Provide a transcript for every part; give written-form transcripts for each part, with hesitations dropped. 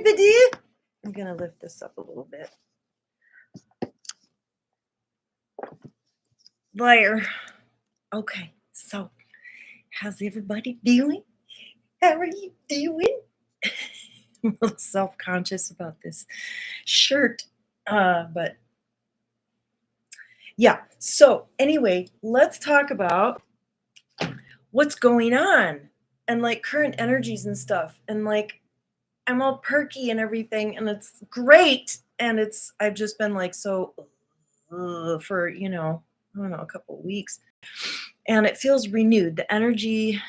everybody. I'm going to lift this up a little bit. There. Okay, so how's everybody doing? How are you doing? I'm a little self-conscious about this shirt, but yeah. So anyway, let's talk about what's going on and like current energies and stuff. And like I'm all perky and everything, and it's great. And I've just been like so for I don't know, a couple of weeks, and it feels renewed. The energy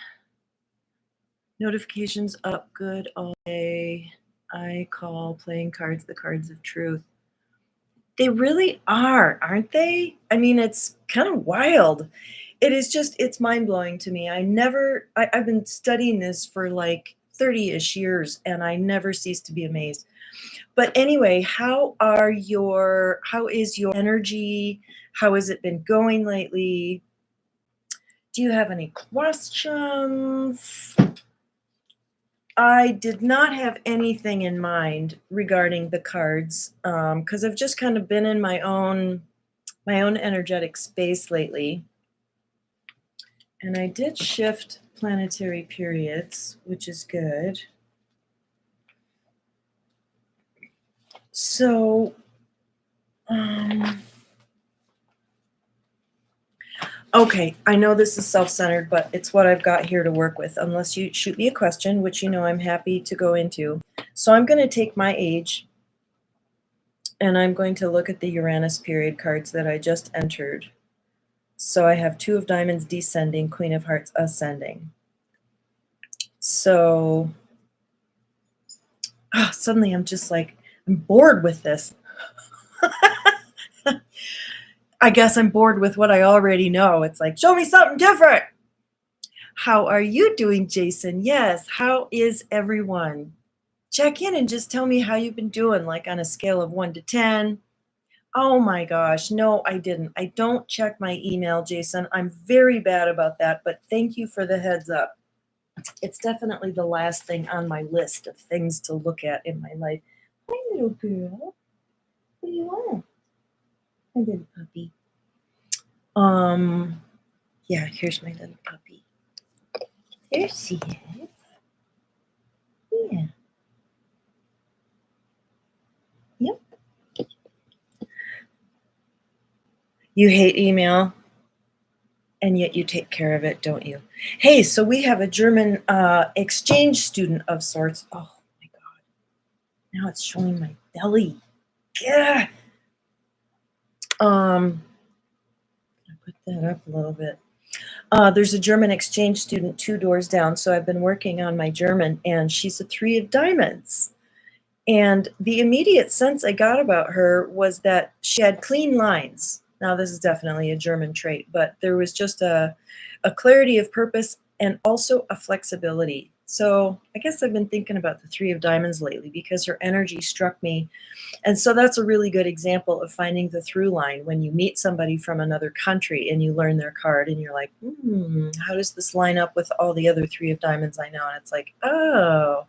notifications up good all day. I call playing cards the cards of truth. They really are, aren't they? I mean, it's kind of wild. It is just, it's mind blowing to me. I've been studying this for like 30-ish years, and I never cease to be amazed. But anyway, how is your energy? How has it been going lately? Do you have any questions? I did not have anything in mind regarding the cards because I've just kind of been in my own energetic space lately. And I did shift planetary periods, which is good. So, okay, I know this is self-centered, but it's what I've got here to work with, unless you shoot me a question, which I'm happy to go into. So I'm going to take my age, and I'm going to look at the Uranus period cards that I just entered. So I have 2 of Diamonds descending, Queen of Hearts ascending. So suddenly I'm just like, I'm bored with this. I guess I'm bored with what I already know. It's like, show me something different. How are you doing, Jason? Yes. How is everyone? Check in and just tell me how you've been doing, like on a scale of 1 to 10. Oh my gosh. No, I didn't. I don't check my email, Jason. I'm very bad about that, but thank you for the heads up. It's definitely the last thing on my list of things to look at in my life. Hi, little girl. What do you want? My little puppy. Yeah, here's my little puppy. There she is. Yeah. Yep. You hate email, and yet you take care of it, don't you? Hey, so we have a German exchange student of sorts. Oh my God. Now it's showing my belly. Yeah. I'll put that up a little bit. There's a German exchange student 2 doors down, so I've been working on my German, and she's a 3 of diamonds. And the immediate sense I got about her was that she had clean lines. Now, this is definitely a German trait, but there was just a clarity of purpose and also a flexibility. So I guess I've been thinking about the 3 of diamonds lately because her energy struck me. And so that's a really good example of finding the through line when you meet somebody from another country and you learn their card and you're like, how does this line up with all the other 3 of diamonds I know? And it's like, oh,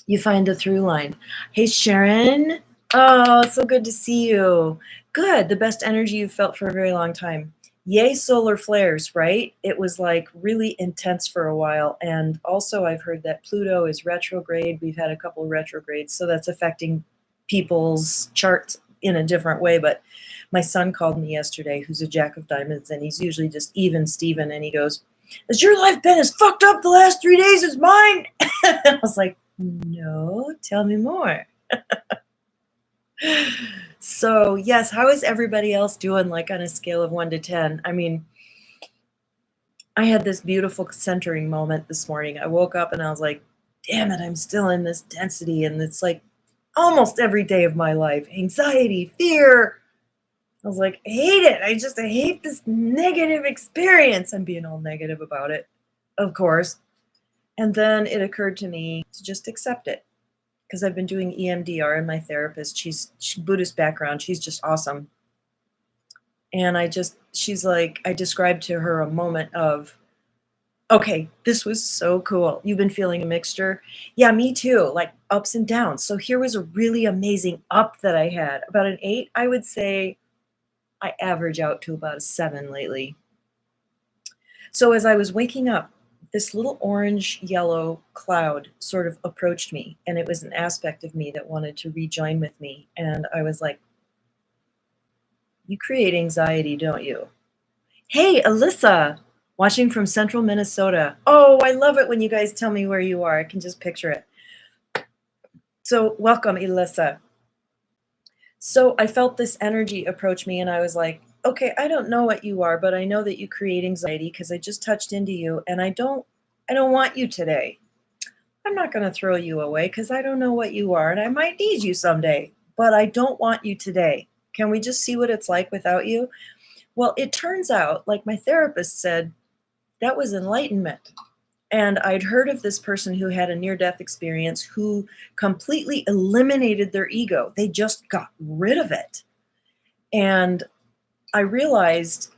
you find the through line. Hey, Sharon. Oh, it's so good to see you. Good. The best energy you've felt for a very long time. Yay, solar flares, right? It was like really intense for a while. And also I've heard that Pluto is retrograde. We've had a couple of retrogrades, so that's affecting people's charts in a different way. But my son called me yesterday, who's a Jack of Diamonds, and he's usually just even Steven. And he goes, has your life been as fucked up the last 3 days as mine? I was like, no, tell me more. So yes, how is everybody else doing, like on a scale of 1 to 10? I mean, I had this beautiful centering moment this morning. I woke up and I was like, damn it, I'm still in this density. And it's like almost every day of my life, anxiety, fear. I was like, I hate it. I hate this negative experience. I'm being all negative about it, of course. And then it occurred to me to just accept it, because I've been doing EMDR, and my therapist, she's Buddhist background. She's just awesome. And she's like, I described to her a moment of, Okay, this was so cool. You've been feeling a mixture? Yeah, me too, like ups and downs. So here was a really amazing up that I had. About an 8, I would say I average out to about a 7 lately. So as I was waking up, this little orange yellow cloud sort of approached me, and it was an aspect of me that wanted to rejoin with me. And I was like, you create anxiety, don't you? Hey, Alyssa, watching from central Minnesota. Oh, I love it when you guys tell me where you are. I can just picture it. So, welcome, Alyssa. So, I felt this energy approach me, and I was like, okay, I don't know what you are, but I know that you create anxiety because I just touched into you, and I don't want you today. I'm not going to throw you away because I don't know what you are, and I might need you someday, but I don't want you today. Can we just see what it's like without you? Well, it turns out, like my therapist said, that was enlightenment. And I'd heard of this person who had a near death experience who completely eliminated their ego. They just got rid of it. And I realized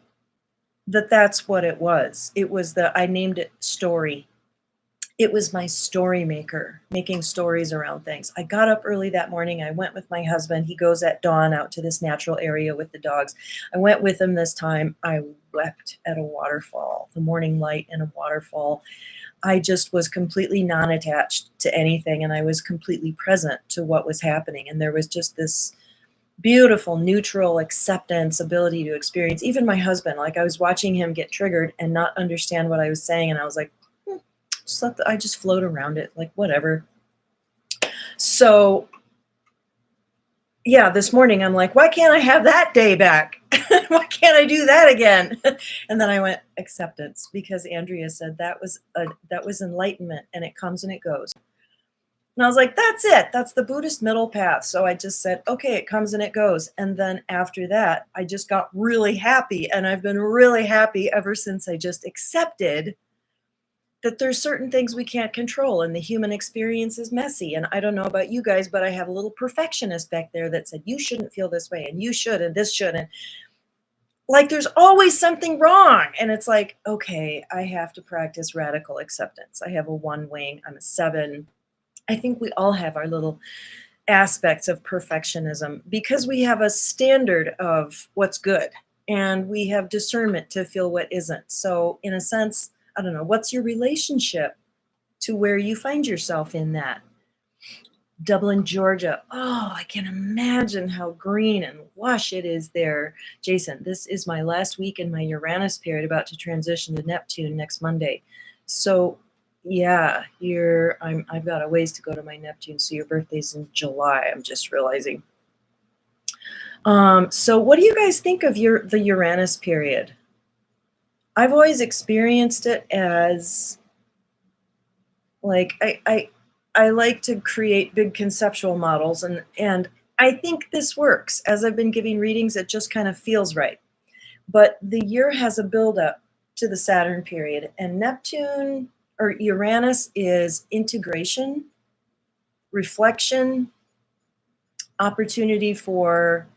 that that's what it was. It was the, I named it story. It was my story maker, making stories around things. I got up early that morning. I went with my husband. He goes at dawn out to this natural area with the dogs. I went with him this time. I wept at a waterfall, the morning light in a waterfall. I just was completely non-attached to anything, and I was completely present to what was happening. And there was just this beautiful, neutral acceptance, ability to experience. Even my husband, like I was watching him get triggered and not understand what I was saying, and I was like, I just float around it, like whatever. So yeah, this morning I'm like, why can't I have that day back? Why can't I do that again? And then I went acceptance because Andrea said that was enlightenment and it comes and it goes. And I was like, that's it. That's the Buddhist middle path. So I just said, okay, it comes and it goes. And then after that, I just got really happy. And I've been really happy ever since I just accepted that there's certain things we can't control and the human experience is messy. And I don't know about you guys, but I have a little perfectionist back there that said, you shouldn't feel this way and you should, and this should. And like, there's always something wrong. And it's like, okay, I have to practice radical acceptance. I have a 1 wing, I'm a 7. I think we all have our little aspects of perfectionism because we have a standard of what's good and we have discernment to feel what isn't. So, in a sense, I don't know, what's your relationship to where you find yourself in that? Dublin, Georgia. Oh, I can imagine how green and lush it is there. Jason, this is my last week in my Uranus period, about to transition to Neptune next Monday. So, yeah, I've got a ways to go to my Neptune. So your birthday's in July. I'm just realizing. So what do you guys think of the Uranus period? I've always experienced it as like I like to create big conceptual models, and I think this works. As I've been giving readings, it just kind of feels right. But the year has a buildup to the Saturn period, and Neptune or Uranus is integration, reflection, opportunity for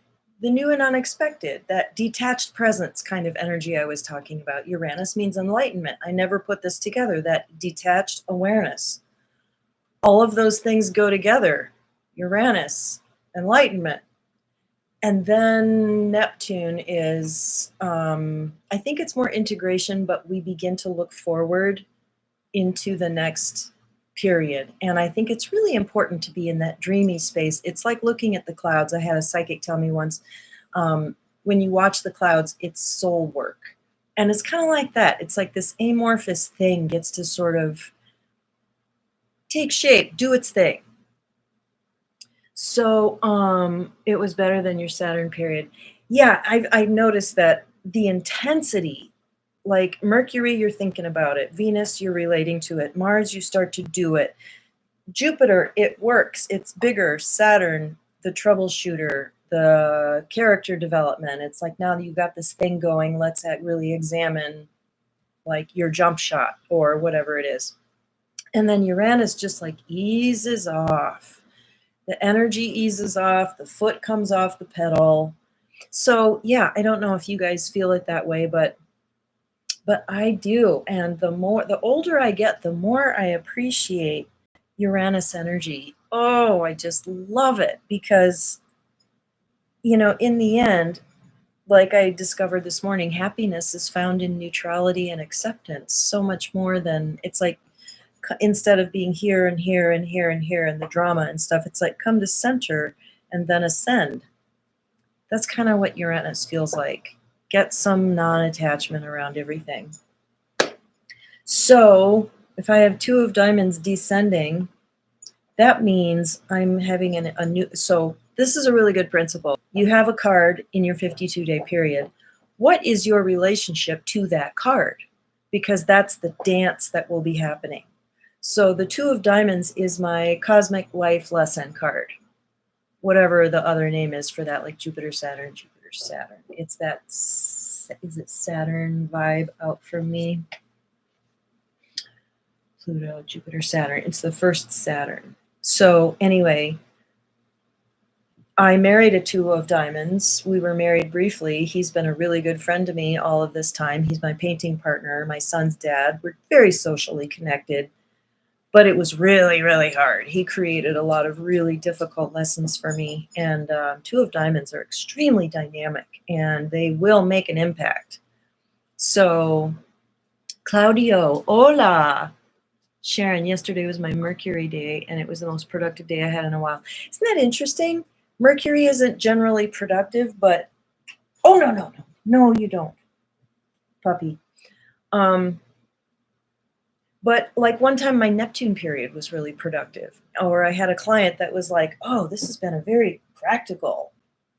the new and unexpected, that detached presence kind of energy I was talking about. Uranus means enlightenment. I never put this together, that detached awareness. All of those things go together. Uranus, enlightenment. And then Neptune is, I think it's more integration, but we begin to look forward into the next period. And I think it's really important to be in that dreamy space. It's like looking at the clouds. I had a psychic tell me once, when you watch the clouds, it's soul work. And it's kind of like that. It's like this amorphous thing gets to sort of take shape, do its thing. So it was better than your Saturn period. Yeah, I've noticed that the intensity, like Mercury, you're thinking about it. Venus, you're relating to it. Mars, you start to do it. Jupiter, it works. It's bigger. Saturn, the troubleshooter, the character development. It's like now that you've got this thing going, let's really examine like your jump shot or whatever it is. And then Uranus just like eases off. The energy eases off, the foot comes off the pedal. So yeah, I don't know if you guys feel it that way, but But I do, and the older I get, the more I appreciate Uranus energy. Oh, I just love it because, in the end, like I discovered this morning, happiness is found in neutrality and acceptance so much more than it's like instead of being here and here and here and here and the drama and stuff, it's like come to center and then ascend. That's kind of what Uranus feels like. Get some non attachment around everything. So if I have two of diamonds descending, that means I'm having a new. So this is a really good principle. You have a card in your 52-day period. What is your relationship to that card? Because that's the dance that will be happening. So the two of diamonds is my cosmic life lesson card, whatever the other name is for that, like Jupiter, Saturn, Jupiter, Saturn. It's that, is it Saturn vibe out for me? Pluto, Jupiter, Saturn. It's the first Saturn. So anyway, I married a two of diamonds. We were married briefly. He's been a really good friend to me all of this time. He's my painting partner, my son's dad. We're very socially connected, but it was really, really hard. He created a lot of really difficult lessons for me. And two of diamonds are extremely dynamic and they will make an impact. So, Claudio, hola. Sharon, yesterday was my Mercury day, and it was the most productive day I had in a while. Isn't that interesting? Mercury isn't generally productive, but oh no, you don't, puppy. But like one time, my Neptune period was really productive, or I had a client that was like, "Oh, this has been a very practical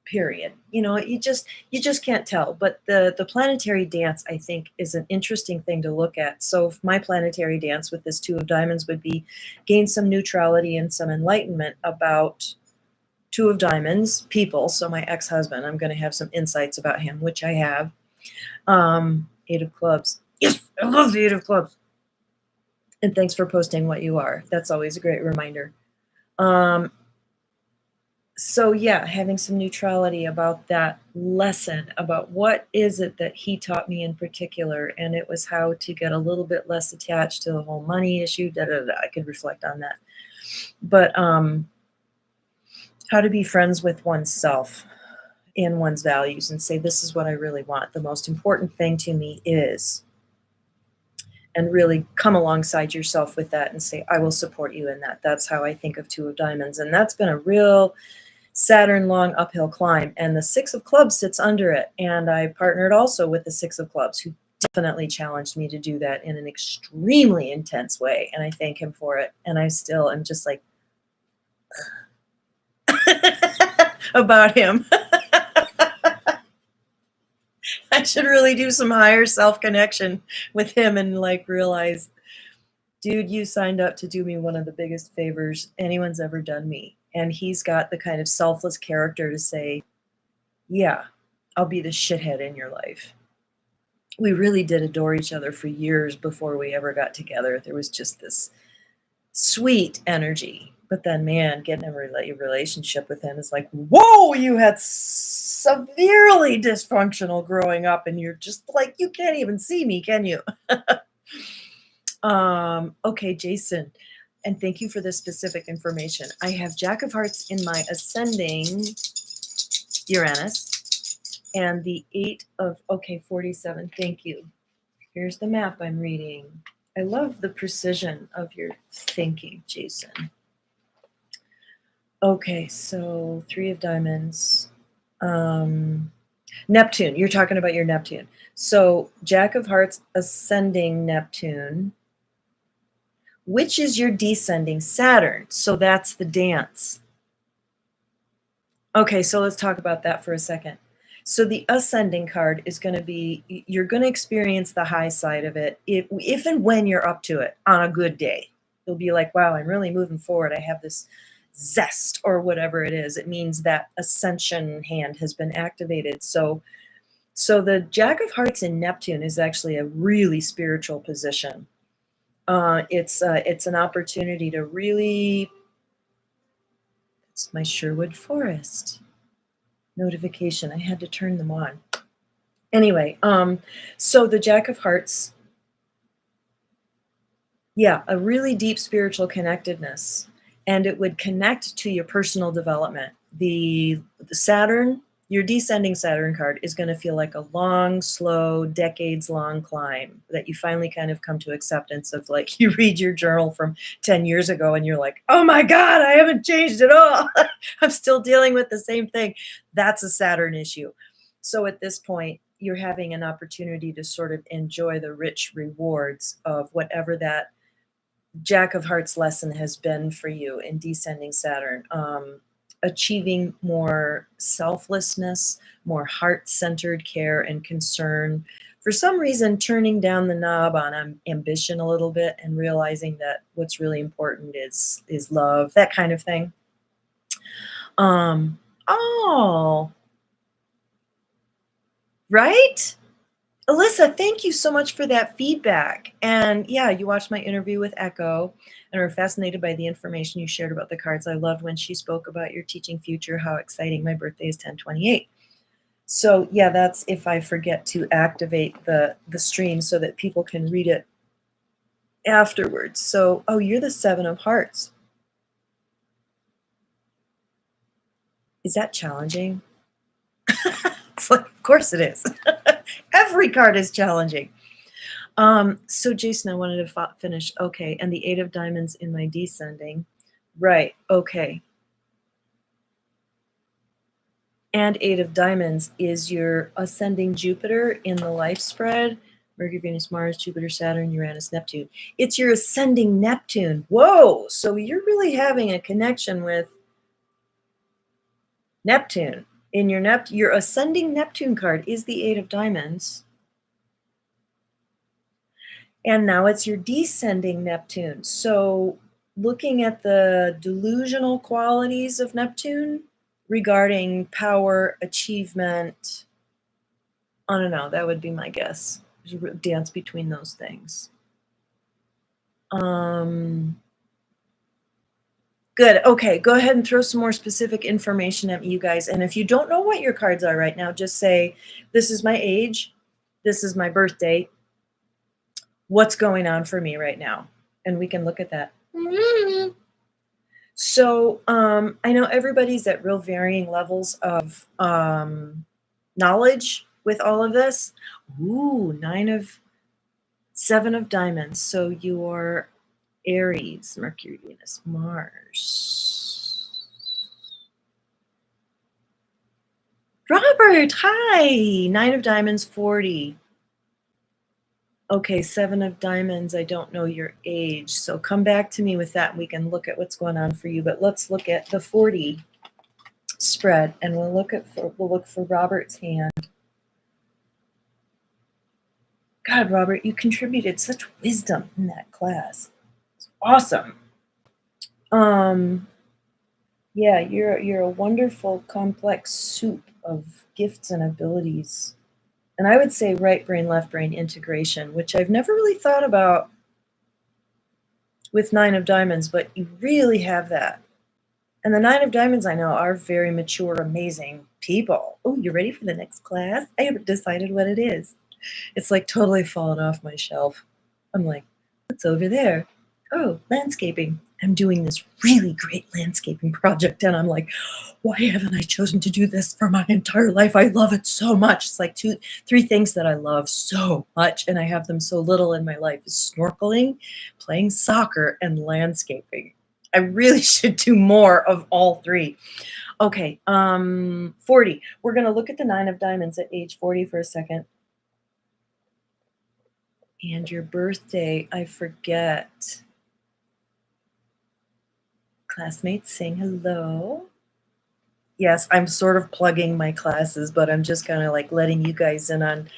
period." You just can't tell. But the planetary dance, I think, is an interesting thing to look at. So if my planetary dance with this two of diamonds would be gain some neutrality and some enlightenment about two of diamonds people. So my ex-husband, I'm going to have some insights about him, which I have. Eight of clubs. Yes, I love the eight of clubs. And thanks for posting what you are. That's always a great reminder. So yeah, having some neutrality about that lesson, about what is it that he taught me in particular, and it was how to get a little bit less attached to the whole money issue. I could reflect on that, but how to be friends with oneself and one's values, and say this is what I really want. The most important thing to me is, and really come alongside yourself with that and say, I will support you in that. That's how I think of two of diamonds, and that's been a real Saturn long uphill climb, and the six of clubs sits under it. And I partnered also with the six of clubs, who definitely challenged me to do that in an extremely intense way. And I thank him for it. And I still am just like about him. I should really do some higher self connection with him and like realize, dude, you signed up to do me one of the biggest favors anyone's ever done me. And he's got the kind of selfless character to say, yeah, I'll be the shithead in your life. We really did adore each other for years before we ever got together. There was just this sweet energy. But then, man, getting a relationship with him is like, whoa, you had severely dysfunctional growing up, and you're just like, you can't even see me, can you? Okay, Jason. And thank you for this specific information. I have Jack of Hearts in my ascending Uranus and the 8 of, 47. Thank you. Here's the map I'm reading. I love the precision of your thinking, Jason. Okay, so 3 of diamonds. Neptune. You're talking about your Neptune. So Jack of Hearts ascending Neptune. Which is your descending Saturn? So that's the dance. Okay, so let's talk about that for a second. So the ascending card is going to be, you're going to experience the high side of it if and when you're up to it on a good day. You'll be like, wow, I'm really moving forward. I have this zest or whatever it is. It means that ascension hand has been activated. So the Jack of Hearts in Neptune is actually a really spiritual position. It's an opportunity to really, it's my Sherwood Forest notification. I had to turn them on. Anyway, so the Jack of Hearts, yeah, a really deep spiritual connectedness, and it would connect to your personal development. The Saturn, your descending Saturn card is gonna feel like a long, slow, decades-long climb that you finally kind of come to acceptance of, like, you read your journal from 10 years ago and you're like, "Oh my god, I haven't changed at all. I'm still dealing with the same thing." That's a Saturn issue. So at this point, you're having an opportunity to sort of enjoy the rich rewards of whatever that Jack of Hearts lesson has been for you in descending Saturn. Achieving more selflessness, more heart-centered care and concern. For some reason, turning down the knob on ambition a little bit and realizing that what's really important is love, that kind of thing. Um, oh, right? Alyssa, thank you so much for that feedback. And yeah, you watched my interview with Echo and were fascinated by the information you shared about the cards. I loved when she spoke about your teaching future, how exciting. My birthday is 10/28. So yeah, that's if I forget to activate the stream so that people can read it afterwards. So, oh, you're the 7 of Hearts. Is that challenging? It's like, of course it is. Every card is challenging. So Jason, I wanted to finish. Okay, and the 8 of diamonds in my descending. Right, okay. And 8 of diamonds is your ascending Jupiter in the life spread. Mercury, Venus, Mars, Jupiter, Saturn, Uranus, Neptune. It's your ascending Neptune. Whoa! So you're really having a connection with Neptune. In your ascending Neptune card is the 8 of diamonds. And now it's your descending Neptune. So looking at the delusional qualities of Neptune regarding power, achievement, I don't know, that would be my guess. There's a dance between those things. Good. Okay, go ahead and throw some more specific information at me, you guys. And if you don't know what your cards are right now, just say, this is my age, this is my birth date, what's going on for me right now? And we can look at that. So I know everybody's at real varying levels of knowledge with all of this. Ooh, 7 of diamonds. So you're Aries, Mercury, Venus, Mars. Robert, hi. 9 of diamonds, 40. Okay, 7 of diamonds, I don't know your age. So come back to me with that and we can look at what's going on for you. But let's look at the 40 spread and we'll look for Robert's hand. God, Robert, you contributed such wisdom in that class. It's awesome. Yeah, you're a wonderful complex soup of gifts and abilities. And I would say right brain, left brain integration, which I've never really thought about with 9 of diamonds, but you really have that. And the 9 of diamonds I know are very mature, amazing people. Oh, you ready for the next class? I haven't decided what it is. It's like totally fallen off my shelf. I'm like, what's over there? Oh, landscaping. I'm doing this really great landscaping project. And I'm like, why haven't I chosen to do this for my entire life? I love it so much. It's like 3 things that I love so much. And I have them so little in my life is snorkeling, playing soccer, and landscaping. I really should do more of all 3. Okay, 40. We're going to look at the 9 of diamonds at age 40 for a second. And your birthday, I forget. Classmates, saying hello. Yes, I'm sort of plugging my classes, but I'm just kind of like letting you guys in on,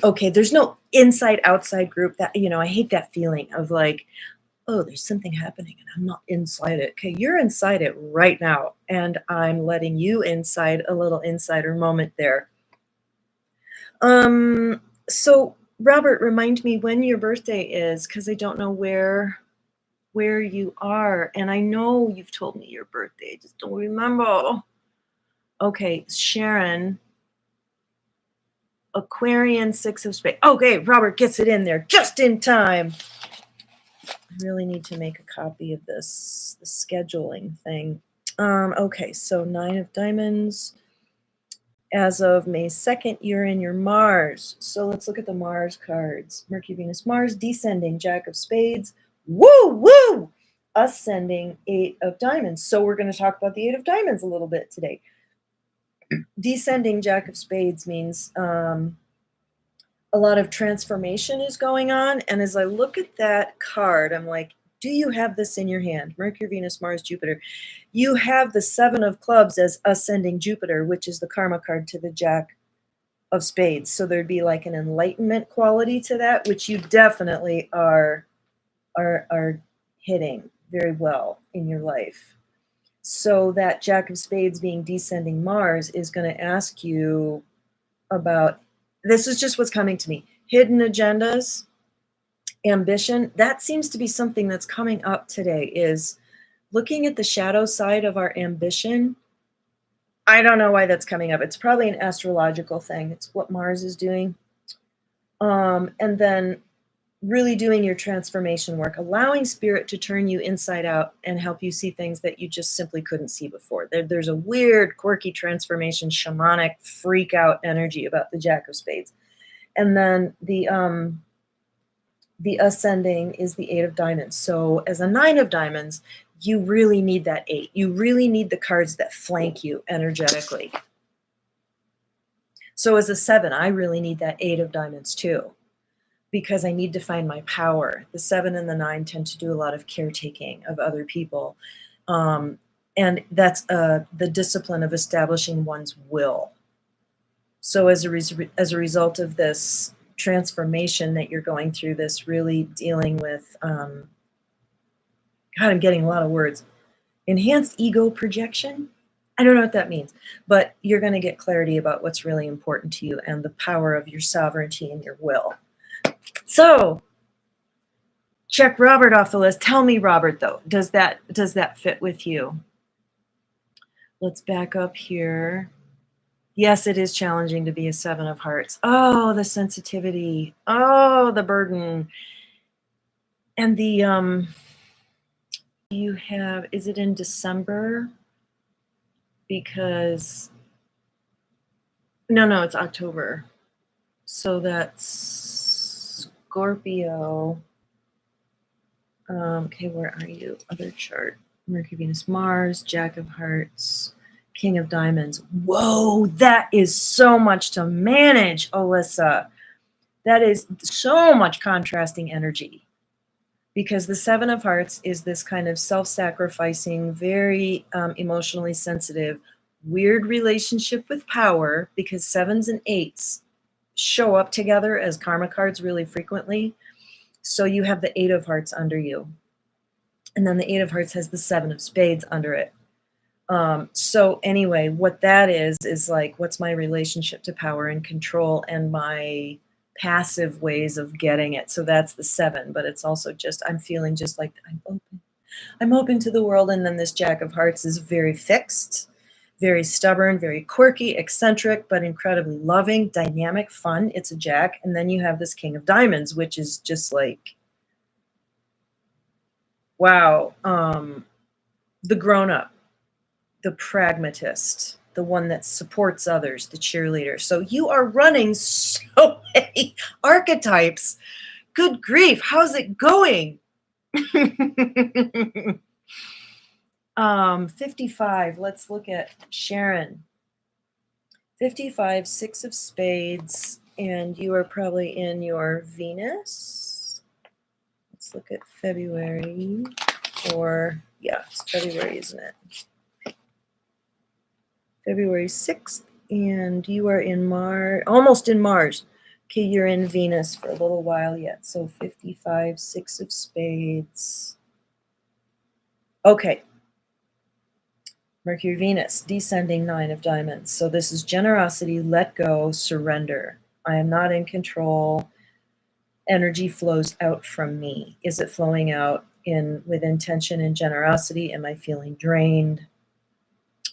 okay, there's no inside outside group that, I hate that feeling of like, oh, there's something happening and I'm not inside it. Okay, you're inside it right now. And I'm letting you inside a little insider moment there. So Robert, remind me when your birthday is, because I don't know where you are. And I know you've told me your birthday, I just don't remember. Okay, Sharon. Aquarian, 6 of spades. Okay, Robert gets it in there just in time. I really need to make a copy of this, the scheduling thing. Okay, so 9 of diamonds. As of May 2nd, you're in your Mars. So let's look at the Mars cards. Mercury, Venus, Mars, descending, Jack of spades. Woo, woo! Ascending, 8 of diamonds. So we're going to talk about the 8 of diamonds a little bit today. Descending, Jack of spades means a lot of transformation is going on. And as I look at that card, I'm like, do you have this in your hand? Mercury, Venus, Mars, Jupiter. You have the 7 of clubs as ascending Jupiter, which is the karma card to the Jack of spades. So there'd be like an enlightenment quality to that, which you definitely are hitting very well in your life. So that Jack of spades being descending Mars is going to ask you about, this is just what's coming to me, hidden agendas, ambition. That seems to be something that's coming up today, is looking at the shadow side of our ambition. I don't know why that's coming up. It's probably an astrological thing. It's what Mars is doing. And then really doing your transformation work, allowing spirit to turn you inside out and help you see things that you just simply couldn't see before. There's a weird, quirky transformation, shamanic, freak out energy about the Jack of spades. And then the ascending is the 8 of diamonds. So as a 9 of diamonds, you really need that 8. You really need the cards that flank you energetically. So as a 7, I really need that 8 of diamonds too, because I need to find my power. The 7 and the 9 tend to do a lot of caretaking of other people. And that's the discipline of establishing one's will. So as a result of this transformation that you're going through, this really dealing with, God, I'm getting a lot of words. Enhanced ego projection. I don't know what that means, but you're going to get clarity about what's really important to you and the power of your sovereignty and your will. So check Robert off the list. Tell me, Robert, though, does that fit with you? Let's back up here. Yes, it is challenging to be a 7 of hearts. Oh, the sensitivity. Oh, the burden. And the you have, is it in December? Because no, it's October. So that's Scorpio. Okay, where are you? Other chart. Mercury, Venus, Mars, Jack of hearts, King of diamonds. Whoa, that is so much to manage, Alyssa. That is so much contrasting energy. Because the 7 of hearts is this kind of self-sacrificing, very emotionally sensitive, weird relationship with power, because 7s and 8s show up together as karma cards really frequently. So you have the 8 of hearts under you. And then the 8 of hearts has the 7 of spades under it. So anyway, what that is like, what's my relationship to power and control and my passive ways of getting it. So that's the 7, but it's also just, I'm feeling just like I'm open to the world. And then this Jack of hearts is very fixed, very stubborn, very quirky, eccentric, but incredibly loving, dynamic, fun. It's a Jack. And then you have this King of diamonds, which is just like, wow. The grown-up, the pragmatist, the one that supports others, the cheerleader. So you are running so many archetypes. Good grief, how's it going? 55, let's look at Sharon. 55, 6 of spades, and you are probably in your Venus. Let's look at February, or yeah, it's February, isn't it? February 6th, and you are in Mars, almost in Mars. Okay, you're in Venus for a little while yet. So 55, 6 of spades. Okay. Mercury, Venus, descending 9 of diamonds. So this is generosity, let go, surrender. I am not in control. Energy flows out from me. Is it flowing out with intention and generosity? Am I feeling drained?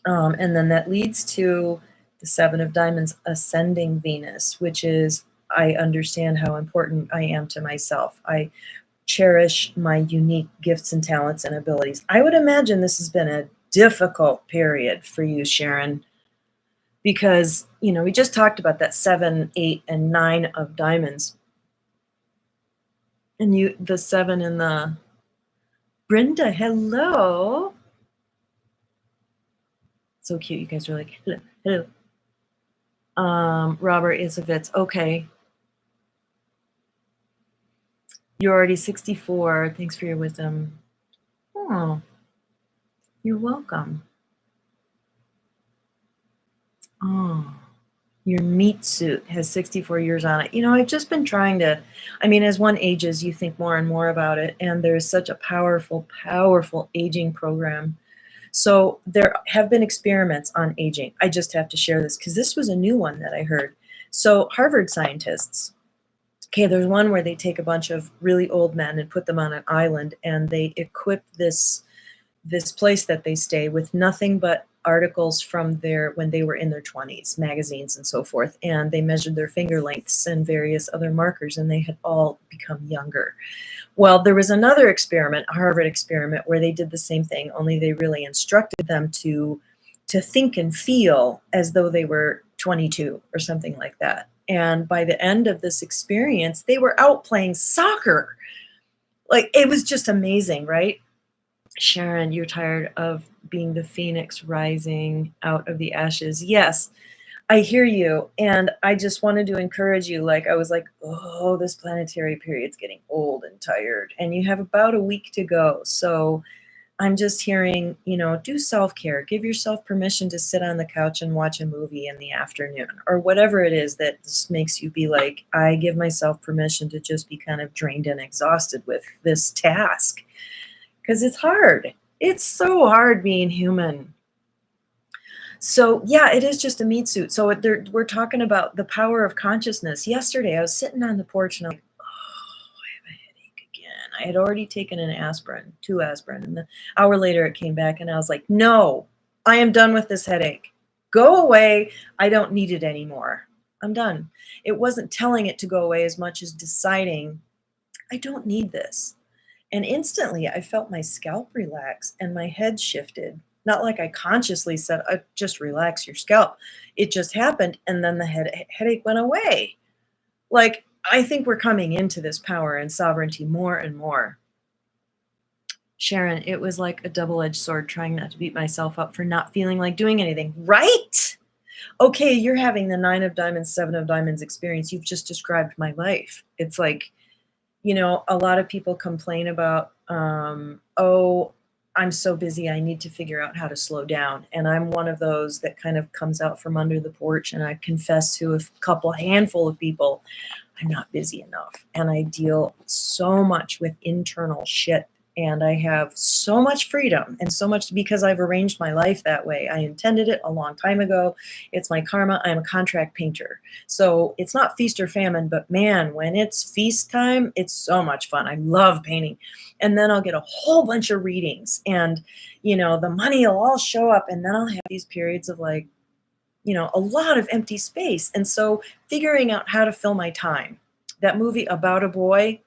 And then that leads to The Seven of Diamonds ascending Venus, which is I understand how important I am to myself. I cherish my unique gifts and talents and abilities. I would imagine this has been a difficult period for you, Sharon, because, we just talked about that 7, 8, and 9 of diamonds. And the 7 and the Brenda, hello. So cute. You guys are like, hello, hello. Robert Isovitz, okay. You're already 64. Thanks for your wisdom. Oh, you're welcome. Oh, your meat suit has 64 years on it. I've just been trying to, as one ages, you think more and more about it. And there's such a powerful, powerful aging program. So there have been experiments on aging. I just have to share this because this was a new one that I heard. So Harvard scientists, okay, there's one where they take a bunch of really old men and put them on an island, and they equip this place that they stay with nothing but articles from when they were in their 20s, magazines and so forth, and they measured their finger lengths and various other markers, and they had all become younger. Well, there was another experiment, a Harvard experiment, where they did the same thing, only they really instructed them to think and feel as though they were 22 or something like that. And by the end of this experience, they were out playing soccer. Like, it was just amazing, right? Sharon, you're tired of being the phoenix rising out of the ashes. Yes, I hear you. And I just wanted to encourage you. Like, I was like, oh, this planetary period's getting old and tired. And you have about a week to go. So I'm just hearing, do self-care. Give yourself permission to sit on the couch and watch a movie in the afternoon or whatever it is that just makes you be like, I give myself permission to just be kind of drained and exhausted with this task. Because it's hard. It's so hard being human. So yeah, it is just a meat suit. So we're talking about the power of consciousness. Yesterday, I was sitting on the porch and I'm like, oh, I have a headache again. I had already taken an aspirin, 2 aspirin, and an hour later it came back and I was like, no, I am done with this headache. Go away. I don't need it anymore. I'm done. It wasn't telling it to go away as much as deciding, I don't need this. And instantly I felt my scalp relax and my head shifted. Not like I consciously said, just relax your scalp. It just happened. And then the headache went away. Like, I think we're coming into this power and sovereignty more and more. Sharon, it was like a double-edged sword trying not to beat myself up for not feeling like doing anything. Right? Okay, you're having the 9 of diamonds, 7 of diamonds experience. You've just described my life. It's like, a lot of people complain about, oh, I'm so busy, I need to figure out how to slow down. And I'm one of those that kind of comes out from under the porch and I confess to a handful of people, I'm not busy enough. And I deal so much with internal shit. And I have so much freedom and so much because I've arranged my life that way. I intended it a long time ago. It's my karma. I'm a contract painter. So it's not feast or famine, but man, when it's feast time, it's so much fun. I love painting. And then I'll get a whole bunch of readings and, the money will all show up. And then I'll have these periods of like, a lot of empty space. And so figuring out how to fill my time. That movie About a Boy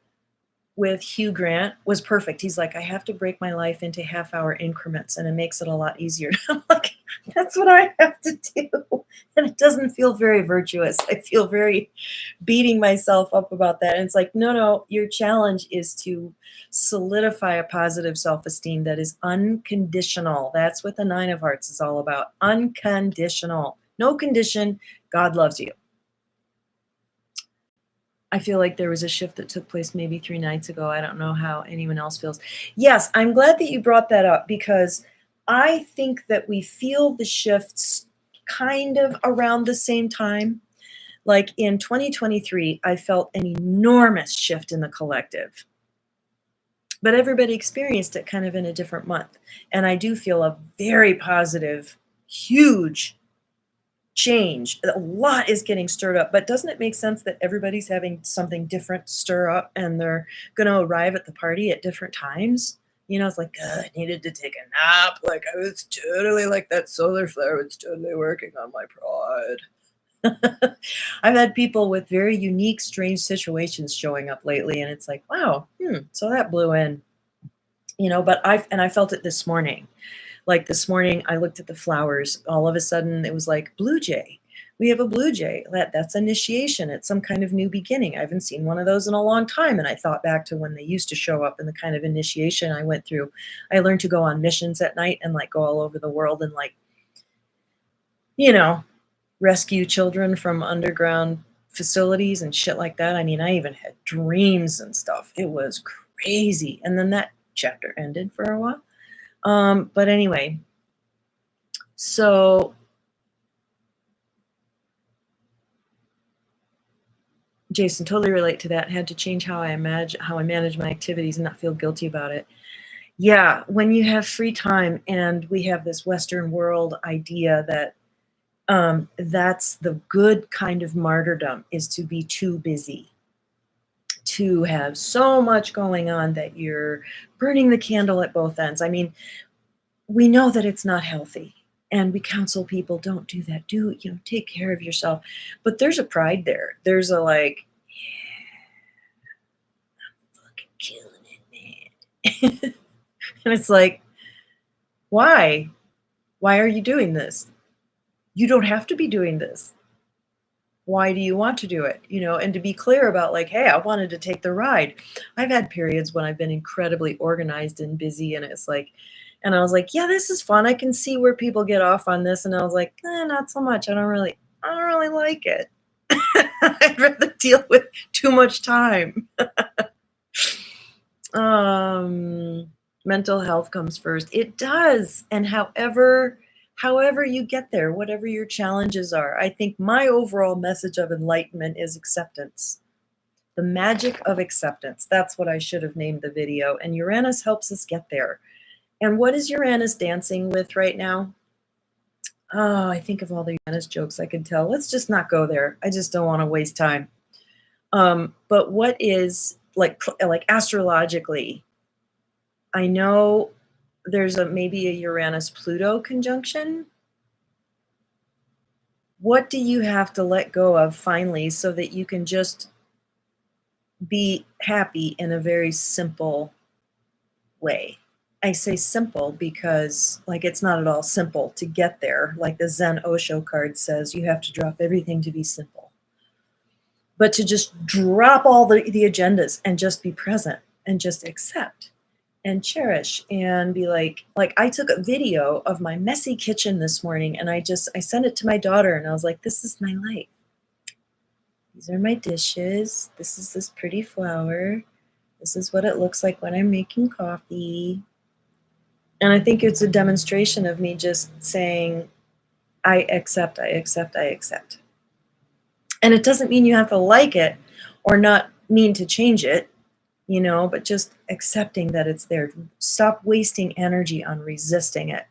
with Hugh Grant was perfect. He's like, I have to break my life into half-hour increments, and it makes it a lot easier. I'm like, that's what I have to do. And it doesn't feel very virtuous. I feel very beating myself up about that. And it's like, no, your challenge is to solidify a positive self-esteem that is unconditional. That's what the 9 of Hearts is all about. Unconditional. No condition. God loves you. I feel like there was a shift that took place maybe 3 nights ago. I don't know how anyone else feels. Yes, I'm glad that you brought that up because I think that we feel the shifts kind of around the same time. Like in 2023, I felt an enormous shift in the collective. But everybody experienced it kind of in a different month. And I do feel a very positive, huge change. A lot is getting stirred up, but doesn't it make sense that everybody's having something different stir up and they're going to arrive at the party at different times? It's like, "Ugh, I needed to take a nap. Like, I was totally like that solar flare was totally working on my pride." I've had people with very unique, strange situations showing up lately, and it's like, wow, so that blew in, but I felt it this morning. Like this morning, I looked at the flowers. All of a sudden, it was like blue jay. We have a blue jay. That's initiation. It's some kind of new beginning. I haven't seen one of those in a long time. And I thought back to when they used to show up and the kind of initiation I went through. I learned to go on missions at night and like go all over the world and like, you know, rescue children from underground facilities and shit like that. I mean, I even had dreams and stuff. It was crazy. And then that chapter ended for a while. But anyway, so Jason, totally relate to that. Had to change how I manage my activities and not feel guilty about it. Yeah, when you have free time and we have this Western world idea that that's the good kind of martyrdom is to be too busy, to have so much going on that you're burning the candle at both ends. I mean, we know that it's not healthy. And we counsel people, don't do that. Take care of yourself. But there's a pride there. There's a like, fucking killing it, man. And it's like, why? Why are you doing this? You don't have to be doing this. Why do you want to do it? And to be clear about like, hey, I wanted to take the ride. I've had periods when I've been incredibly organized and busy, and it's like, and I was like, yeah, this is fun. I can see where people get off on this. And I was like, not so much. I don't really like it. I'd rather deal with too much time. Mental health comes first. It does. And however you get there, whatever your challenges are, I think my overall message of enlightenment is acceptance. The magic of acceptance. That's what I should have named the video. And Uranus helps us get there. And what is Uranus dancing with right now? Oh, I think of all the Uranus jokes I could tell. Let's just not go there. I just don't want to waste time. But what is like astrologically, I know there's maybe a Uranus-Pluto conjunction. What do you have to let go of finally so that you can just be happy in a very simple way? I say simple because like it's not at all simple to get there. Like the Zen Osho card says, you have to drop everything to be simple. But to just drop all the agendas and just be present and just accept and cherish and be like I took a video of my messy kitchen this morning and I sent it to my daughter and I was like, this is my life. These are my dishes. This is this pretty flower. This is what it looks like when I'm making coffee. And I think it's a demonstration of me just saying, I accept, I accept, I accept. And it doesn't mean you have to like it or not mean to change it, but just accepting that it's there. Stop wasting energy on resisting it.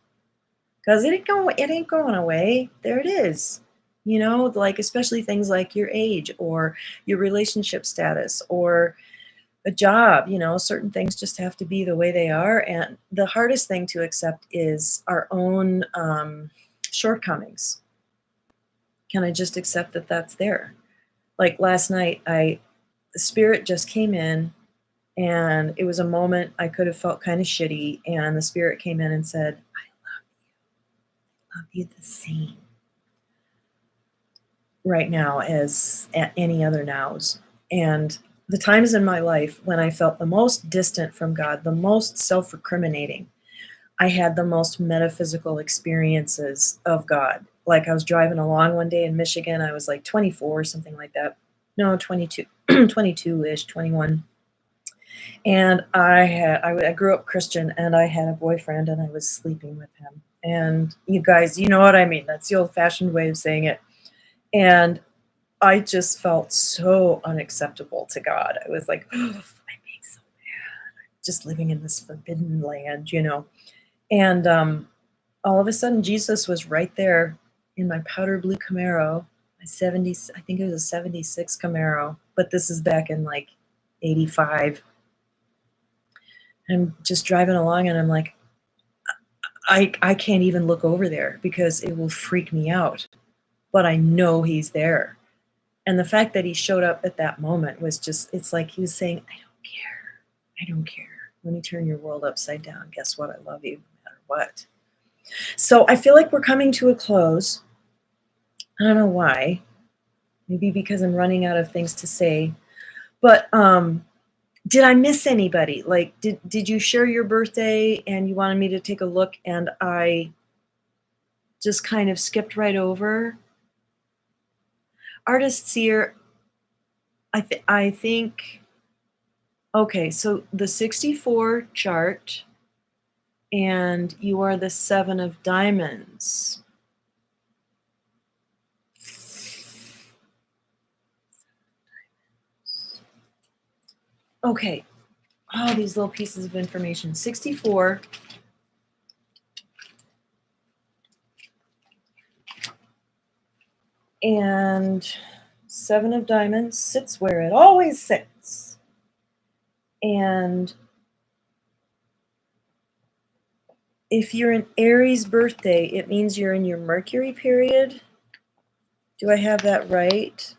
Because it ain't going away. There it is. Like especially things like your age or your relationship status or a job, certain things just have to be the way they are. And the hardest thing to accept is our own shortcomings. Can I just accept that that's there? Like last night, the spirit just came in and it was a moment I could have felt kind of shitty. And the spirit came in and said, I love you the same right now as at any other nows. And the times in my life when I felt the most distant from God, the most self-recriminating, I had the most metaphysical experiences of God. Like I was driving along one day in Michigan. I was like 24 or something like that. No, 22, 22-ish, 21. And I grew up Christian and I had a boyfriend and I was sleeping with him. And you guys, you know what I mean. That's the old-fashioned way of saying it. And I just felt so unacceptable to God. I was like, oh, I'm being so mad. I'm just living in this forbidden land, And all of a sudden, Jesus was right there in my powder blue Camaro, my 70, I think it was a 76 Camaro, but this is back in like 85. I'm just driving along and I'm like, I can't even look over there because it will freak me out. But I know he's there. And the fact that he showed up at that moment was just, it's like he was saying, I don't care. I don't care. Let me turn your world upside down. Guess what? I love you no matter what. So I feel like we're coming to a close. I don't know why. Maybe because I'm running out of things to say. But did I miss anybody? Like, did you share your birthday and you wanted me to take a look and I just kind of skipped right over? Artist seer, I think, okay, so the 64 chart, and you are the 7 of diamonds. Okay, all these little pieces of information. 64. And 7 of diamonds sits where it always sits. And if you're an Aries birthday, it means you're in your Mercury period. Do I have that right?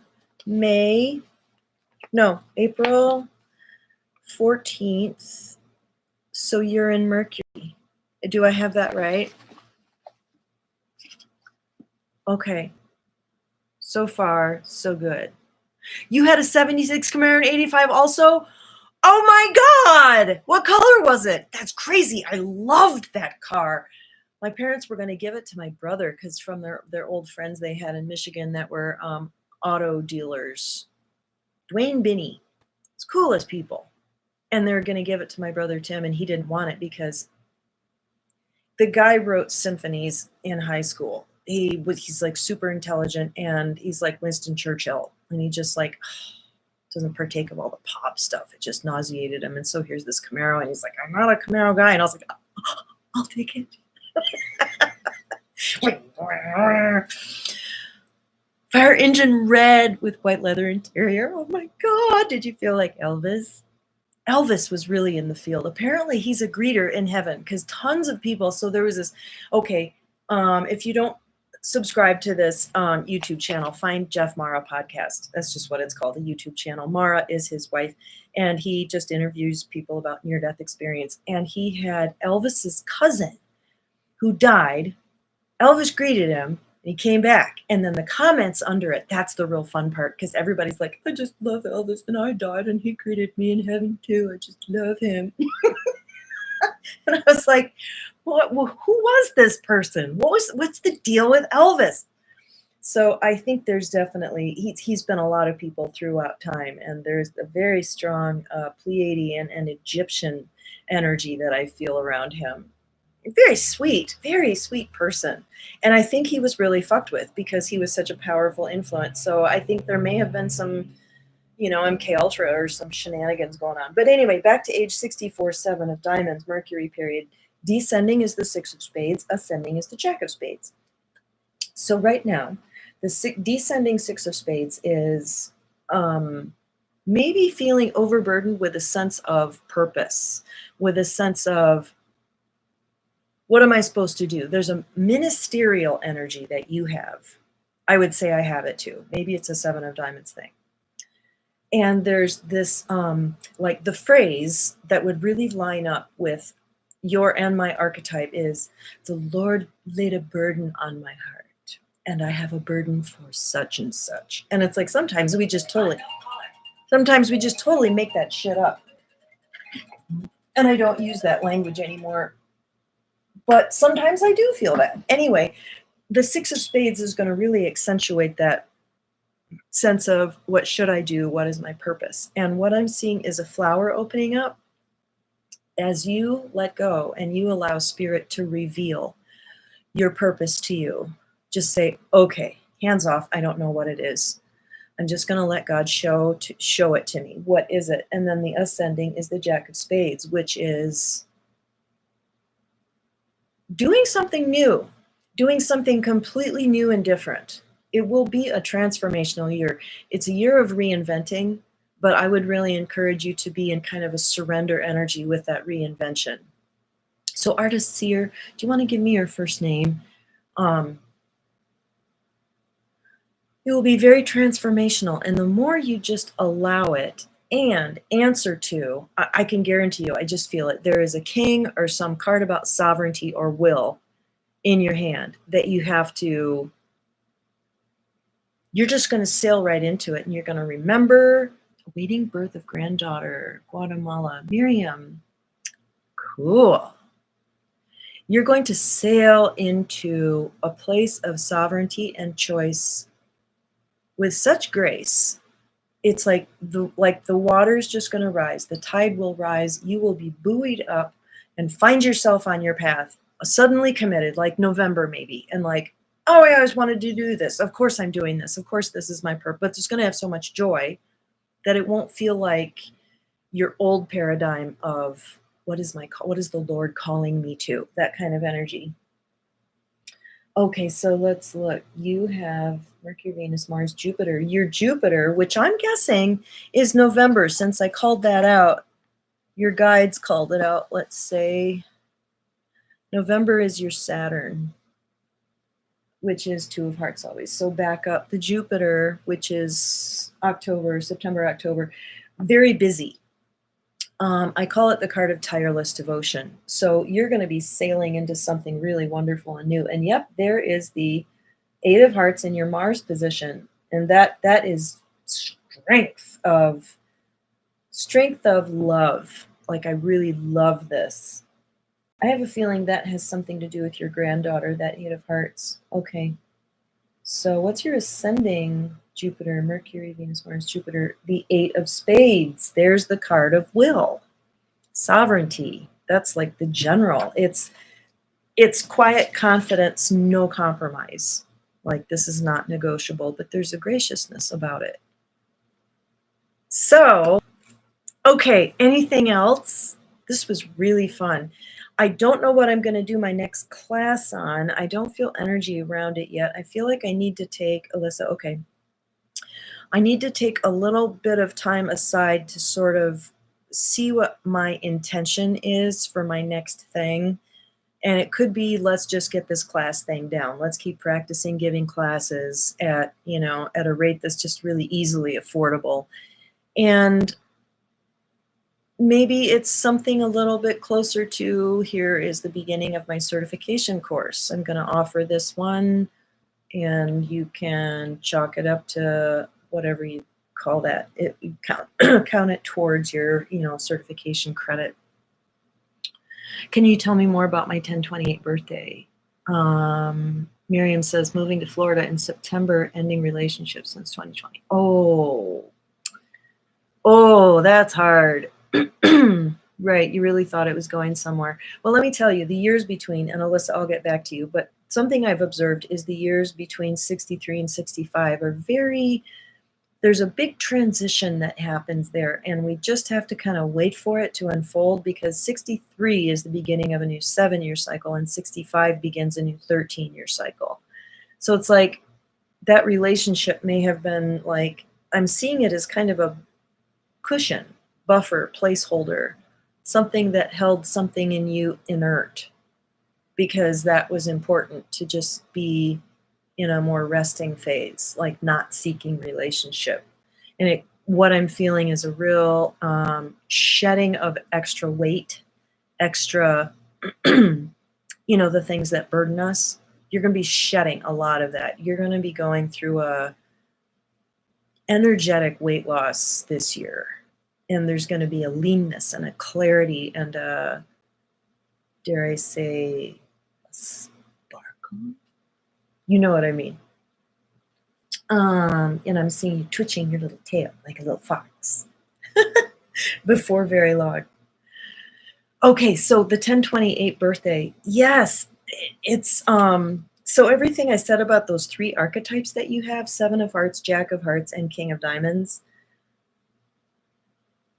April 14th. So you're in Mercury. Do I have that right? Okay. So far, so good. You had a 76 Camaro in 85 also? Oh my God! What color was it? That's crazy. I loved that car. My parents were going to give it to my brother because from their old friends they had in Michigan that were auto dealers. Dwayne Binney. It's cool as people. And they're going to give it to my brother Tim, and he didn't want it because the guy wrote symphonies in high school. He's like super intelligent, and he's like Winston Churchill, and he just like doesn't partake of all the pop stuff. It just nauseated him. And so here's this Camaro, and he's like, I'm not a Camaro guy. And I was like, oh, I'll take it. Fire engine red with white leather interior. Oh my God. Did you feel like Elvis? Elvis was really in the field. Apparently he's a greeter in heaven because tons of people. So there was this, okay, if you don't subscribe to this YouTube channel, find Jeff Mara podcast. That's just what it's called, a YouTube channel. Mara is his wife, and he just interviews people about near-death experience. And he had Elvis's cousin who died. Elvis greeted him. He came back, and then the comments under it, that's the real fun part, because everybody's like, I just love Elvis, and I died, and he greeted me in heaven, too. I just love him. And I was like, who was this person? What's the deal with Elvis? So I think there's definitely, he's been a lot of people throughout time, and there's a very strong Pleiadian and Egyptian energy that I feel around him. Very sweet person. And I think he was really fucked with because he was such a powerful influence. So I think there may have been some, MK Ultra or some shenanigans going on. But anyway, back to age 64, 7 of diamonds, Mercury period. Descending is the 6 of spades, ascending is the Jack of spades. So right now, the descending 6 of spades is maybe feeling overburdened with a sense of purpose, with a sense of, what am I supposed to do? There's a ministerial energy that you have. I would say I have it too. Maybe it's a 7 of diamonds thing. And there's this, like the phrase that would really line up with your and my archetype is, the Lord laid a burden on my heart, and I have a burden for such and such. And it's like sometimes we just totally make that shit up. And I don't use that language anymore. But sometimes I do feel that. Anyway, the 6 of spades is going to really accentuate that sense of, what should I do? What is my purpose? And what I'm seeing is a flower opening up as you let go and you allow spirit to reveal your purpose to you. Just say, okay, hands off. I don't know what it is. I'm just going to let God show it to me. What is it? And then the ascending is the Jack of spades, which is doing something new, doing something completely new and different. It will be a transformational year. It's a year of reinventing. but I would really encourage you to be in kind of a surrender energy with that reinvention. So artist seer, do you want to give me your first name? Um, it will be very transformational. And the more you just allow it and answer to, I can guarantee you, I just feel it. There is a king or some card about sovereignty or will in your hand that you have to, you're just going to sail right into it. And you're going to remember awaiting birth of granddaughter, Guatemala, Miriam. Cool. You're going to sail into a place of sovereignty and choice with such grace. It's like the water's just going to rise. The tide will rise. You will be buoyed up and find yourself on your path, suddenly committed, like November maybe, and like, oh, I always wanted to do this. Of course I'm doing this. Of course this is my purpose. But it's going to have so much joy that it won't feel like your old paradigm of what is the Lord calling me to? That kind of energy. Okay, so let's look. You have Mercury, Venus, Mars, Jupiter. Your Jupiter, which I'm guessing is November, since I called that out. Your guides called it out. Let's say November is your Saturn, which is Two of Hearts always. So back up the Jupiter, which is September, October, very busy. I call it the card of tireless devotion. So you're going to be sailing into something really wonderful and new. And yep, there is the Eight of Hearts in your Mars position, and that is strength of love. Like, I really love this. I have a feeling that has something to do with your granddaughter, that Eight of Hearts. Okay, so what's your ascending Jupiter, Mercury, Venus, Mars, Jupiter? The Eight of Spades. There's the card of will, sovereignty. That's like the general. It's quiet confidence, no compromise. Like, this is not negotiable, but there's a graciousness about it. So, okay, anything else? This was really fun. I don't know what I'm going to do my next class on. I don't feel energy around it yet. I feel like I need to take, Alyssa, okay. I need to take a little bit of time aside to sort of see what my intention is for my next thing. And it could be, let's just get this class thing down. Let's keep practicing giving classes at a rate that's just really easily affordable. And maybe it's something a little bit closer to, here is the beginning of my certification course. I'm going to offer this one, and you can chalk it up to whatever you call that. You count it towards your certification credit. Can you tell me more about my 1028 birthday? Miriam says, moving to Florida in September, ending relationship since 2020. Oh, that's hard. Right, you really thought it was going somewhere. Well, let me tell you, the years between, and Alyssa, I'll get back to you, but something I've observed is the years between 63 and 65 are there's a big transition that happens there, and we just have to kind of wait for it to unfold, because 63 is the beginning of a new 7-year cycle, and 65 begins a new 13-year cycle. So it's like that relationship may have been like, I'm seeing it as kind of a cushion, buffer, placeholder, something that held something in you inert, because that was important to just be in a more resting phase, like not seeking relationship. And what I'm feeling is a real shedding of extra weight, extra, the things that burden us. You're going to be shedding a lot of that. You're going to be going through a energetic weight loss this year. And there's going to be a leanness and a clarity and a, dare I say, a sparkle? You know what I mean. And I'm seeing you twitching your little tail like a little fox before very long. Okay, so the 1028 birthday. Yes, it's so everything I said about those 3 archetypes that you have, 7 of Hearts, Jack of Hearts, and King of Diamonds.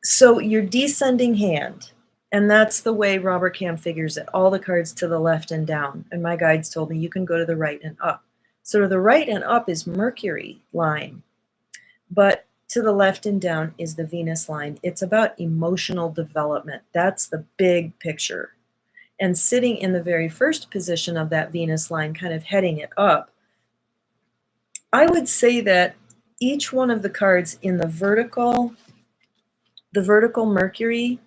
So your descending hand, and that's the way Robert Cam figures it, all the cards to the left and down. And my guides told me you can go to the right and up. So to the right and up is Mercury line. But To the left and down is the Venus line. It's about emotional development. That's the big picture. And sitting in the very first position of that Venus line, kind of heading it up, I would say that each one of the cards in the vertical Mercury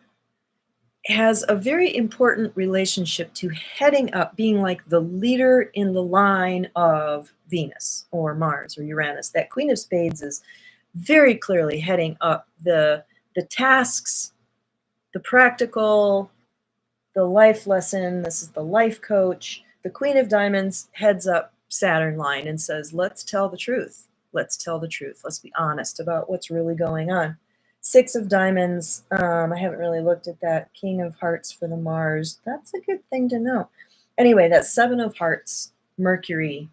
has a very important relationship to heading up, being like the leader in the line of Venus or Mars or Uranus. That Queen of Spades is very clearly heading up the tasks, the practical, the life lesson. This is the life coach. The Queen of Diamonds heads up Saturn line and says, let's tell the truth. Let's tell the truth. Let's be honest about what's really going on. Six of Diamonds, I haven't really looked at that. King of Hearts for the Mars. That's a good thing to know. Anyway, that Seven of Hearts, Mercury,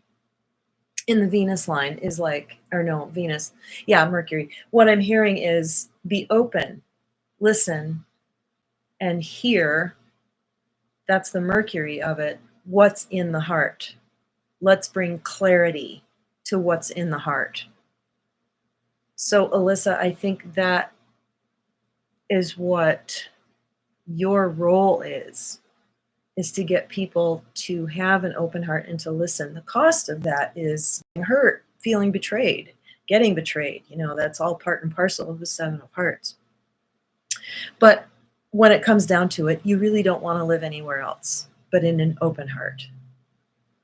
in the Venus line is like, or no, Venus. Yeah, Mercury. What I'm hearing is be open, listen, and hear. That's the Mercury of it. What's in the heart? Let's bring clarity to what's in the heart. So, Alyssa, I think that is what your role is to get people to have an open heart and to listen. The cost of that is being hurt, feeling betrayed, getting betrayed. You know, that's all part and parcel of the Seven of Hearts. But when it comes down to it, you really don't want to live anywhere else but in an open heart,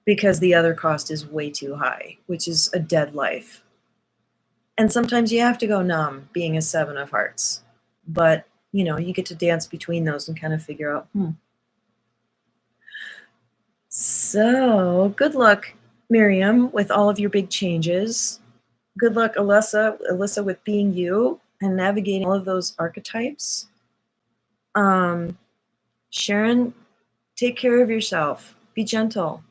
because the other cost is way too high, which is a dead life. And sometimes you have to go numb being a Seven of Hearts. But, you know, you get to dance between those and kind of figure out, So, good luck, Miriam, with all of your big changes. Good luck, Alyssa, with being you and navigating all of those archetypes. Sharon, take care of yourself. Be gentle.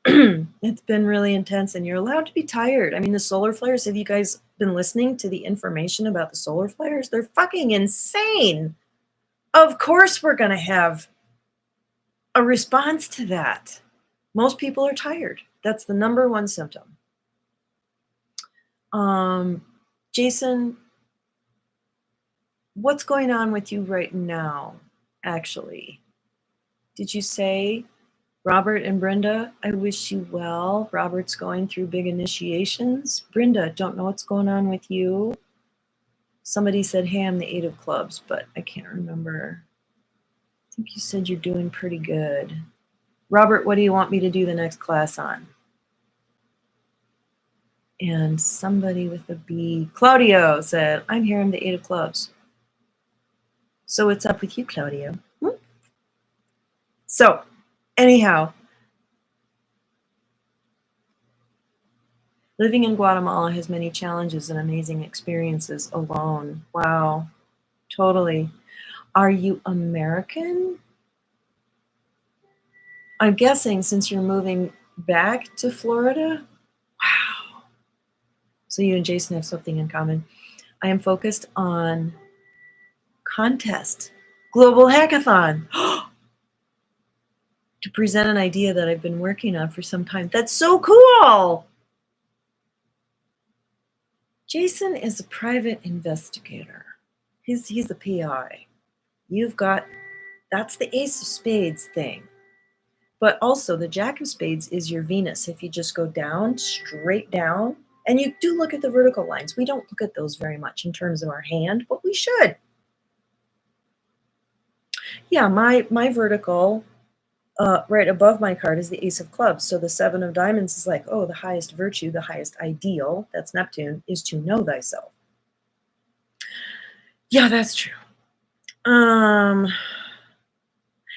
It's been really intense, and you're allowed to be tired. I mean, the solar flares, have you guys been listening to the information about the solar flares? They're fucking insane. Of course we're going to have a response to that. Most people are tired. That's the number one symptom. Jason, what's going on with you right now, actually? Did you say Robert and Brenda, I wish you well. Robert's going through big initiations. Brenda, don't know what's going on with you. Somebody said, hey, I'm the Eight of Clubs, but I can't remember. I think you said you're doing pretty good. Robert, what do you want me to do the next class on? And somebody with a B, Claudio, said, I'm here, I'm the Eight of Clubs. So what's up with you, Claudio? So, anyhow, living in Guatemala has many challenges and amazing experiences alone. Wow, totally. Are you American? I'm guessing since you're moving back to Florida. Wow. So you and Jason have something in common. I am focused on contest, global hackathon, to present an idea that I've been working on for some time. That's so cool. Jason is a private investigator. He's a PI. You've got, that's the Ace of Spades thing. But also the Jack of Spades is your Venus. If you just go down, straight down, and you do look at the vertical lines. We don't look at those very much in terms of our hand, but we should. Yeah, my vertical, right above my card is the Ace of Clubs. So the Seven of Diamonds is like, oh, the highest virtue, the highest ideal, that's Neptune, is to know thyself. Yeah, that's true.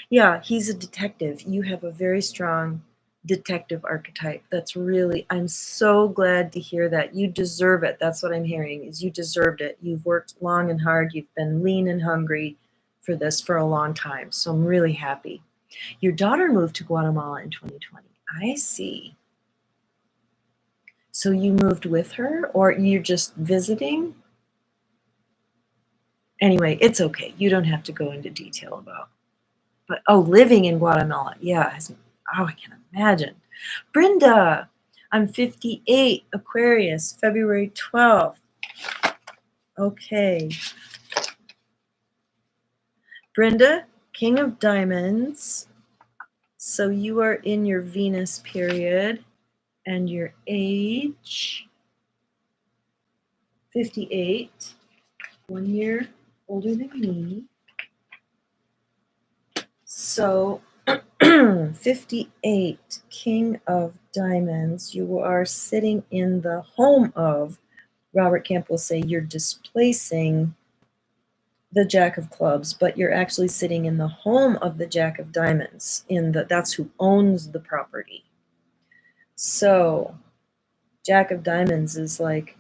Yeah, he's a detective. You have a very strong detective archetype. That's really, I'm so glad to hear that. You deserve it. That's what I'm hearing, is you deserved it. You've worked long and hard. You've been lean and hungry for this for a long time. So I'm really happy. Your daughter moved to Guatemala in 2020. I see. So you moved with her, or you're just visiting? Anyway, it's okay. You don't have to go into detail about. But, oh, living in Guatemala. Yeah. Oh, I can imagine. Brenda, I'm 58, Aquarius, February 12th. Okay. Brenda, King of Diamonds. So you are in your Venus period and your age 58, 1 year older than me. So 58, King of Diamonds, you are sitting in the home of, Robert Camp will say you're displacing the Jack of Clubs, but you're actually sitting in the home of the Jack of Diamonds. That's who owns the property. So Jack of Diamonds is like,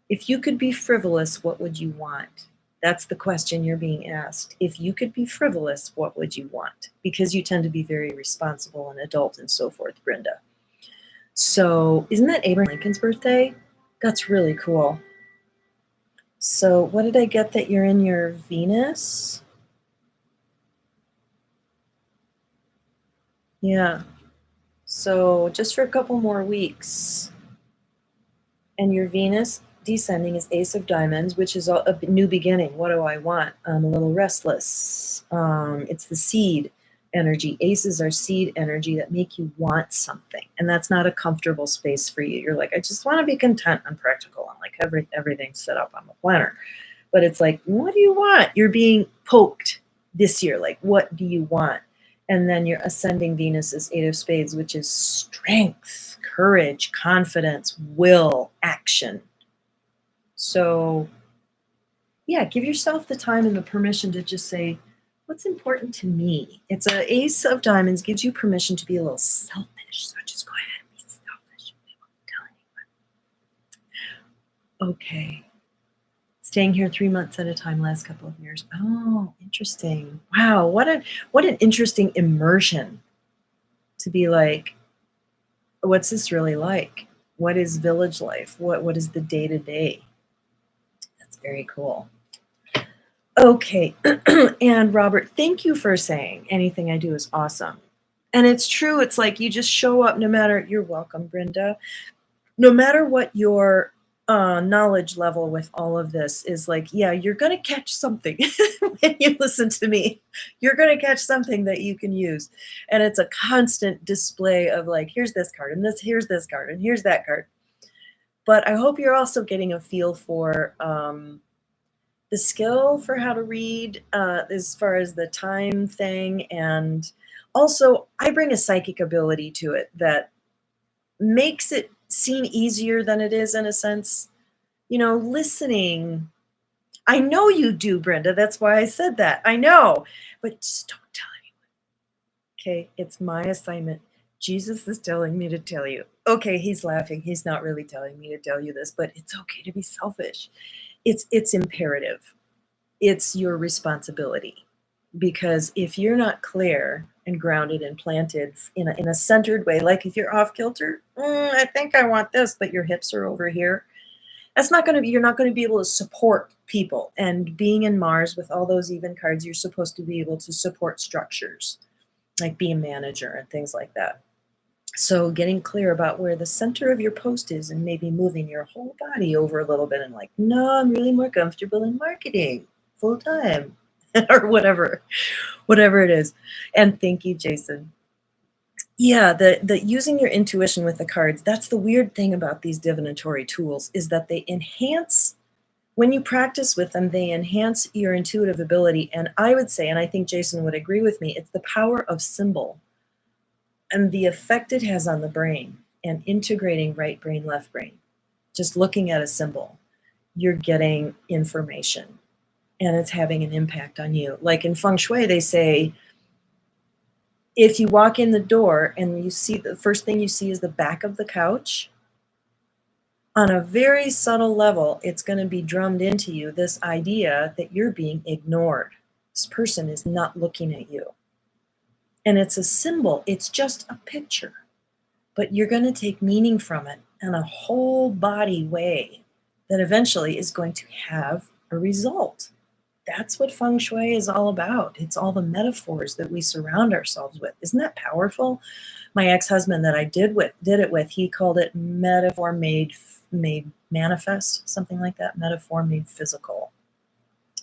if you could be frivolous, what would you want? That's the question you're being asked. If you could be frivolous, what would you want? Because you tend to be very responsible and adult and so forth, Brenda. So isn't that Abraham Lincoln's birthday? That's really cool. So what did I get that you're in your Venus? Yeah. So just for a couple more weeks. And your Venus descending is Ace of Diamonds, which is a new beginning. What do I want? I'm a little restless. It's the seed energy. Aces are seed energy that make you want something. And that's not a comfortable space for you. You're like, I just want to be content and practical. And like everything's set up on the planner. But it's like, what do you want? You're being poked this year. Like, what do you want? And then your ascending Venus is Eight of Spades, which is strength, courage, confidence, will, action. So, yeah, give yourself the time and the permission to just say, what's important to me? It's an Ace of Diamonds, gives you permission to be a little selfish. So just go ahead and be selfish. We won't tell anyone. Okay. Staying here 3 months at a time, last couple of years. Oh, interesting. Wow, what an interesting immersion to be like, what's this really like? What is village life? What is the day-to-day? That's very cool. Okay. And Robert, thank you for saying anything I do is awesome. And it's true. It's like you just show up no matter, you're welcome, Brenda. No matter what your knowledge level with all of this is, like, yeah, you're going to catch something when you listen to me. You're going to catch something that you can use. And it's a constant display of like, here's this card and here's this card and here's that card. But I hope you're also getting a feel for the skill for how to read as far as the time thing. And also, I bring a psychic ability to it that makes it seem easier than it is in a sense. Listening. I know you do, Brenda. That's why I said that. I know. But just don't tell anyone. Okay, it's my assignment. Jesus is telling me to tell you. Okay, he's laughing. He's not really telling me to tell you this, but it's okay to be selfish. It's imperative. It's your responsibility. Because if you're not clear and grounded and planted in a centered way, like if you're off kilter, I think I want this, but your hips are over here. You're not going to be able to support people. And being in Mars with all those even cards, you're supposed to be able to support structures, like be a manager and things like that. So getting clear about where the center of your post is and maybe moving your whole body over a little bit and like, no, I'm really more comfortable in marketing full time or whatever it is. And thank you, Jason. Yeah, the using your intuition with the cards, that's the weird thing about these divinatory tools, is that they enhance, when you practice with them, they enhance your intuitive ability. And I would say, and I think Jason would agree with me, it's the power of symbol and the effect it has on the brain and integrating right brain, left brain. Just looking at a symbol, you're getting information and it's having an impact on you. Like in Feng Shui, they say, if you walk in the door and you see the first thing you see is the back of the couch, on a very subtle level, it's going to be drummed into you this idea that you're being ignored. This person is not looking at you. And it's a symbol, it's just a picture, but you're going to take meaning from it in a whole body way that eventually is going to have a result. That's what Feng Shui is all about. It's all the metaphors that we surround ourselves with. Isn't that powerful? My ex-husband that I did it with, he called it metaphor made manifest, something like that, metaphor made physical.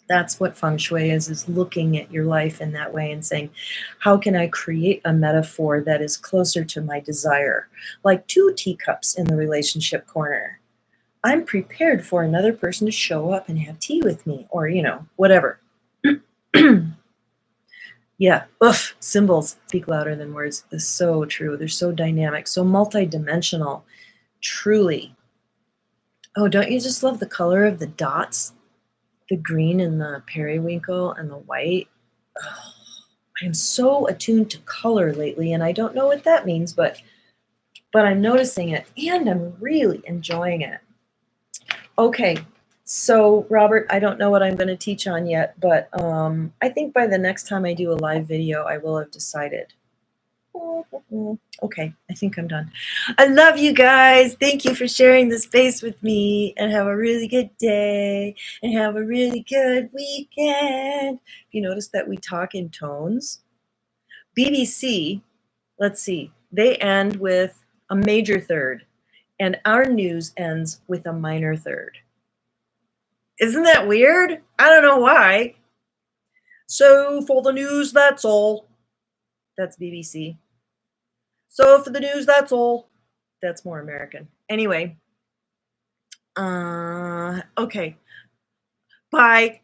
That's what feng shui is looking at your life in that way and saying, how can I create a metaphor that is closer to my desire? Like two teacups in the relationship corner. I'm prepared for another person to show up and have tea with me, or, whatever. Yeah, oof, symbols speak louder than words is so true. They're so dynamic, so multidimensional, truly. Oh, don't you just love the color of the dots? The green and the periwinkle and the white. Oh, I am so attuned to color lately, and I don't know what that means, but I'm noticing it and I'm really enjoying it. Okay, so Robert, I don't know what I'm going to teach on yet, but I think by the next time I do a live video, I will have decided. Okay, I think I'm done. I love you guys. Thank you for sharing the space with me, and have a really good day and have a really good weekend. If you notice that we talk in tones, BBC, let's see, they end with a major third, and our news ends with a minor third. Isn't that weird? I don't know why. So for the news, that's all. That's BBC. So for the news, that's all. That's more American. Anyway, okay. Bye.